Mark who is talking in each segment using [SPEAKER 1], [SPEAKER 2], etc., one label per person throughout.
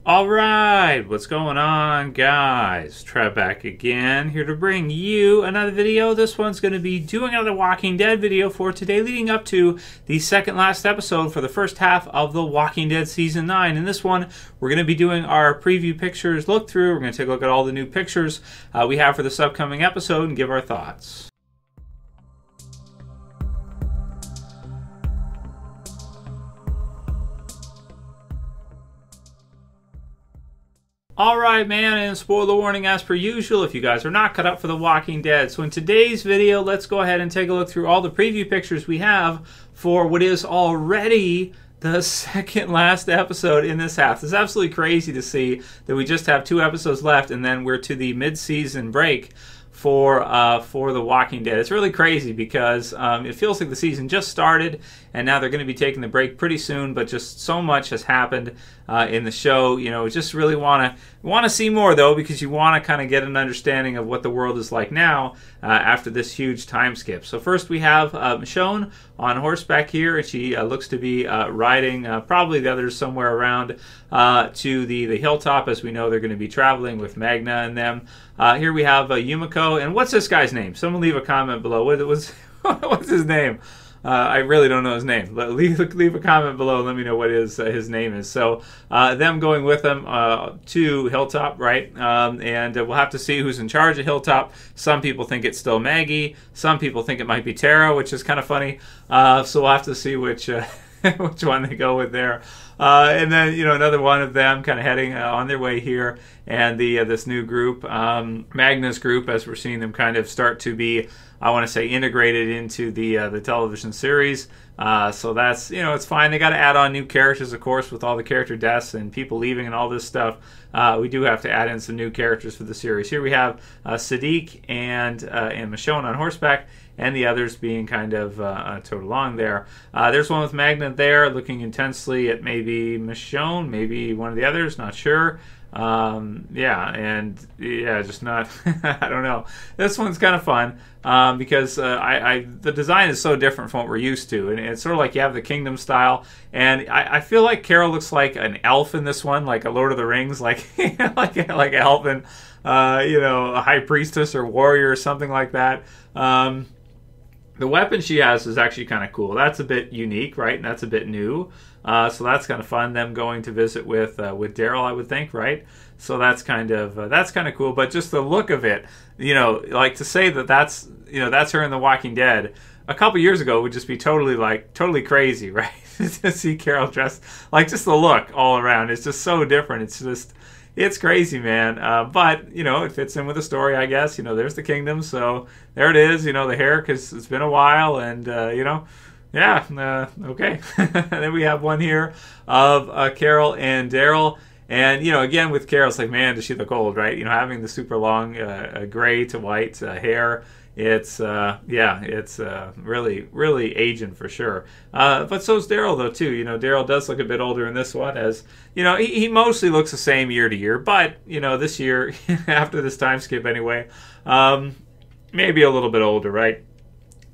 [SPEAKER 1] Alright, what's going on, guys? Trev back again, here to bring you another video. This one's going to be doing another Walking Dead video for today, leading up to the second last episode for the first half of The Walking Dead Season 9. In this one, we're going to be doing our preview pictures look through. We're going to take a look at all the new pictures we have for this upcoming episode and give our thoughts. Alright, man, and spoiler warning as per usual if you guys are not caught up for The Walking Dead. So in today's video, let's go ahead and take a look through all the preview pictures we have for what is already the second last episode in this half. It's absolutely crazy to see that we just have 2 episodes left and then we're to the mid-season break for The Walking Dead. It's really crazy because it feels like the season just started and now they're going to be taking the break pretty soon, but just so much has happened in the show. You know, just really want to see more though, because you want to kind of get an understanding of what the world is like now after this huge time skip. So first we have Michonne on horseback here, and she looks to be riding probably the others somewhere around to the Hilltop, as we know they're going to be traveling with Magna and them. Here we have Yumiko, and what's this guy's name? Someone leave a comment below. What's his name? I really don't know his name. Leave a comment below and let me know what his name is. So them going with them to Hilltop, right? And we'll have to see who's in charge of Hilltop. Some people think it's still Maggie. Some people think it might be Tara, which is kind of funny. So we'll have to see which which one they go with there. And then, you know, another one of them kind of heading on their way here. And this new group, Magna's group, as we're seeing them kind of start to be, I want to say, integrated into the television series. So that's, you know, it's fine. They got to add on new characters, of course, with all the character deaths and people leaving and all this stuff. We do have to add in some new characters for the series. Here we have Sadiq and Michonne on horseback, and the others being kind of towed along there. There's one with Magna there, looking intensely at maybe Michonne, maybe one of the others, not sure. Just not, I don't know. This one's kind of fun because the design is so different from what we're used to, and it's sort of like you have the Kingdom style, and I feel like Carol looks like an elf in this one, like a Lord of the Rings, like like an elfin, you know, a high priestess or warrior or something like that. The weapon she has is actually kind of cool. That's a bit unique, right? And that's a bit new. So that's kind of fun. Them going to visit with Daryl, I would think, right? So that's kind of cool. But just the look of it, you know, like to say that that's her in The Walking Dead a couple years ago would just be totally crazy, right? To see Carol dressed, like, just the look all around, it's just so different. It's crazy, man. But, you know, it fits in with the story, I guess. You know, there's the Kingdom, so there it is. You know, the hair, because it's been a while, and, you know, yeah, okay. And then we have one here of Carol and Daryl. And, you know, again, with Carol, it's like, man, does she look old, right? You know, having the super long gray to white hair. It's really, really aging for sure. But so's Daryl, though, too. You know, Daryl does look a bit older in this one, as, you know, he mostly looks the same year to year. But, you know, this year, after this time skip anyway, maybe a little bit older, right?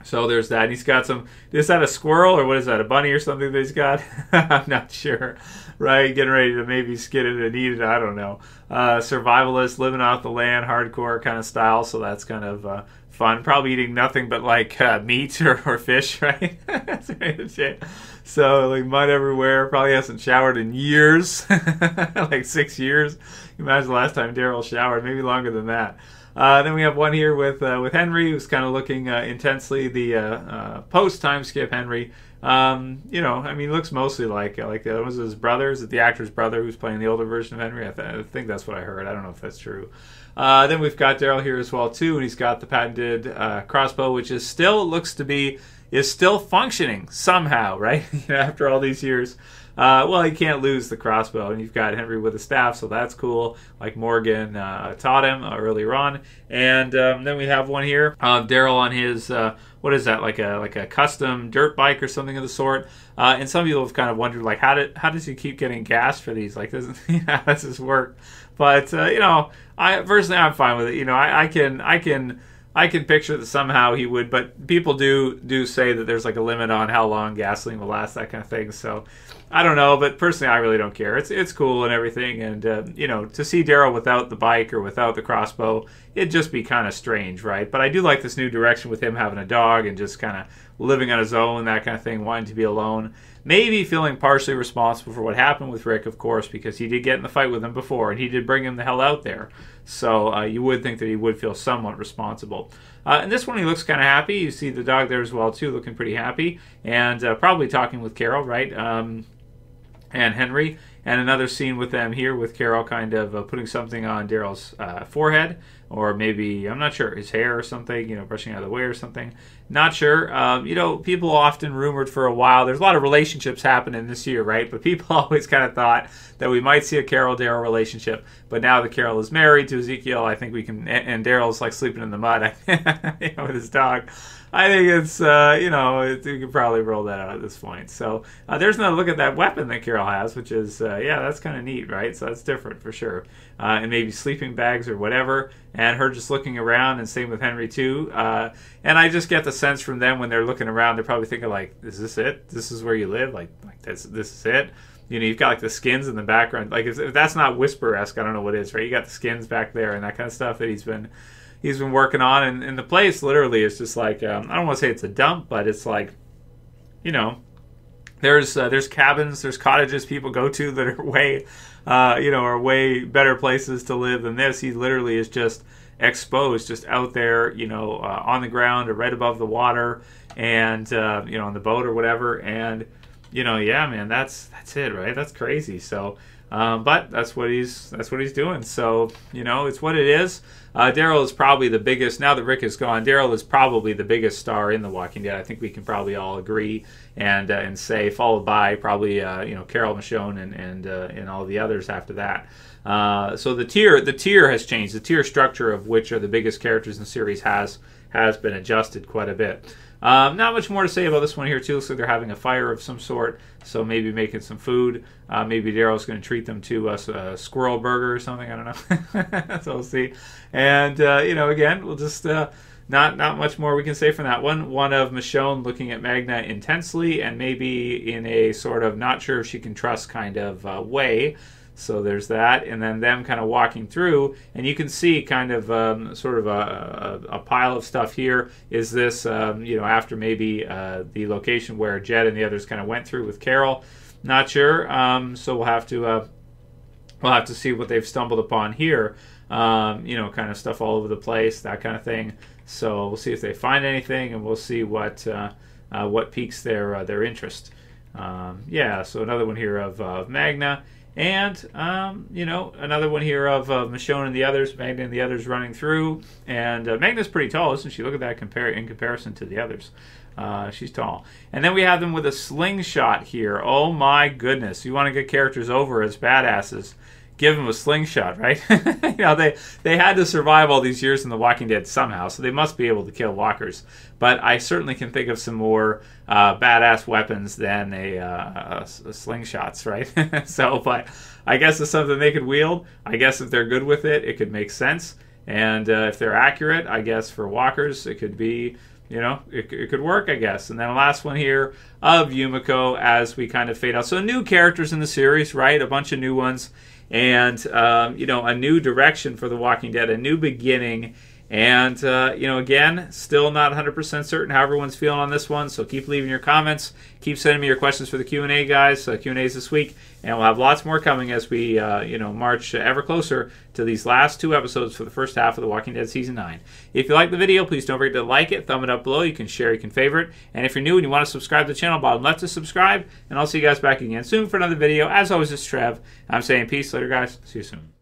[SPEAKER 1] So there's that. He's got is that a squirrel or what is that, a bunny or something that he's got? I'm not sure, right? Getting ready to maybe skin it and eat it, I don't know. Survivalist, living off the land, hardcore kind of style, so that's kind of fun. Probably eating nothing but like meat or fish, right? That's right. So like mud everywhere, probably hasn't showered in years, like 6 years. Imagine the last time Daryl showered, maybe longer than that. Then we have one here with Henry, who's kind of looking intensely the post-time skip Henry. You know, I mean, he looks mostly like was his brother? Is it the actor's brother who's playing the older version of Henry? I think that's what I heard. I don't know if that's true. Then we've got Daryl here as well too, and he's got the patented crossbow, which is still functioning somehow, right? After all these years. Well, he can't lose the crossbow, and you've got Henry with a staff, so that's cool. Like Morgan taught him earlier on, and then we have one here of Daryl on his what is that, like a custom dirt bike or something of the sort. And some people have kind of wondered, like, how does he keep getting gas for these? Like, how does this work? But you know, personally I'm fine with it. You know, I can picture that somehow he would, but people do say that there's like a limit on how long gasoline will last, that kind of thing. So I don't know, but personally, I really don't care. It's cool and everything, and you know, to see Daryl without the bike or without the crossbow, it'd just be kind of strange, right? But I do like this new direction with him having a dog and just kind of living on his own, that kind of thing, wanting to be alone. Maybe feeling partially responsible for what happened with Rick, of course, because he did get in the fight with him before, and he did bring him the hell out there. So you would think that he would feel somewhat responsible. In this one, he looks kind of happy. You see the dog there as well, too, looking pretty happy, and probably talking with Carol, right? And Henry, and another scene with them here with Carol kind of putting something on Daryl's forehead, or maybe, I'm not sure, his hair or something, you know, brushing out of the way or something. Not sure. You know, people often rumored for a while, there's a lot of relationships happening this year, right? But people always kind of thought that we might see a Carol-Daryl relationship. But now that Carol is married to Ezekiel, I think we can, and Daryl's like sleeping in the mud you know, with his dog. I think it's, you know, you could probably roll that out at this point. So there's another look at that weapon that Carol has, which is, yeah, that's kind of neat, right? So that's different for sure. And maybe sleeping bags or whatever, and her just looking around, and same with Henry too. And I just get the sense from them when they're looking around, they're probably thinking like, is this it? This is where you live? Like this is it? You know, you've got like the skins in the background. Like if that's not Whisper-esque, I don't know what is, right? You got the skins back there and that kind of stuff that he's been working on, and the place literally is just like, I don't want to say it's a dump, but it's like, you know, there's cabins, there's cottages people go to that are way, you know, are way better places to live than this. He literally is just exposed, just out there, you know, on the ground or right above the water, and you know, on the boat or whatever, and you know, yeah, man, that's it, right? That's crazy. So. But that's what he's doing. So, you know, it's what it is. Daryl is probably the biggest, now that Rick is gone, Daryl is probably the biggest star in The Walking Dead. I think we can probably all agree and say, followed by probably, you know, Carol, Michonne, and all the others after that. So the tier has changed. The tier structure of which are the biggest characters in the series has been adjusted quite a bit. Not much more to say about this one here, too. Looks like they're having a fire of some sort, so maybe making some food. Maybe Daryl's going to treat them to a squirrel burger or something. I don't know. So we'll see. And, you know, again, we'll just... Not much more we can say from that one. One of Michonne looking at Magna intensely, and maybe in a sort of not sure if she can trust kind of way. So there's that, and then them kind of walking through, and you can see kind of sort of a pile of stuff here. Is this, you know, after maybe the location where Jed and the others kind of went through with Carol? Not sure. So we'll have to see what they've stumbled upon here. You know, kind of stuff all over the place, that kind of thing. So we'll see if they find anything, and we'll see what piques their interest. Yeah. So another one here of Magna. And, you know, another one here of Michonne and the others, Magna and the others running through. And Magna's pretty tall, isn't she? Look at that in comparison to the others. She's tall. And then we have them with a slingshot here. Oh, my goodness. You want to get characters over as badasses. Give them a slingshot, right? You know, they had to survive all these years in The Walking Dead somehow, so they must be able to kill walkers. But I certainly can think of some more badass weapons than a slingshots, right? So, but I guess it's something they could wield. I guess if they're good with it, it could make sense. And if they're accurate, I guess for walkers, it could be, you know, it could work, I guess. And then the last one here of Yumiko as we kind of fade out. So new characters in the series, right? A bunch of new ones. And, you know, a new direction for The Walking Dead, a new beginning. And, you know, again, still not 100% certain how everyone's feeling on this one. So keep leaving your comments. Keep sending me your questions for the Q&A, guys. Q&As this week. And we'll have lots more coming as we, you know, march ever closer to these last 2 episodes for the first half of The Walking Dead Season 9. If you like the video, please don't forget to like it, thumb it up below. You can share, you can favorite. And if you're new and you want to subscribe to the channel, bottom left to subscribe. And I'll see you guys back again soon for another video. As always, it's Trev. I'm saying peace. Later, guys. See you soon.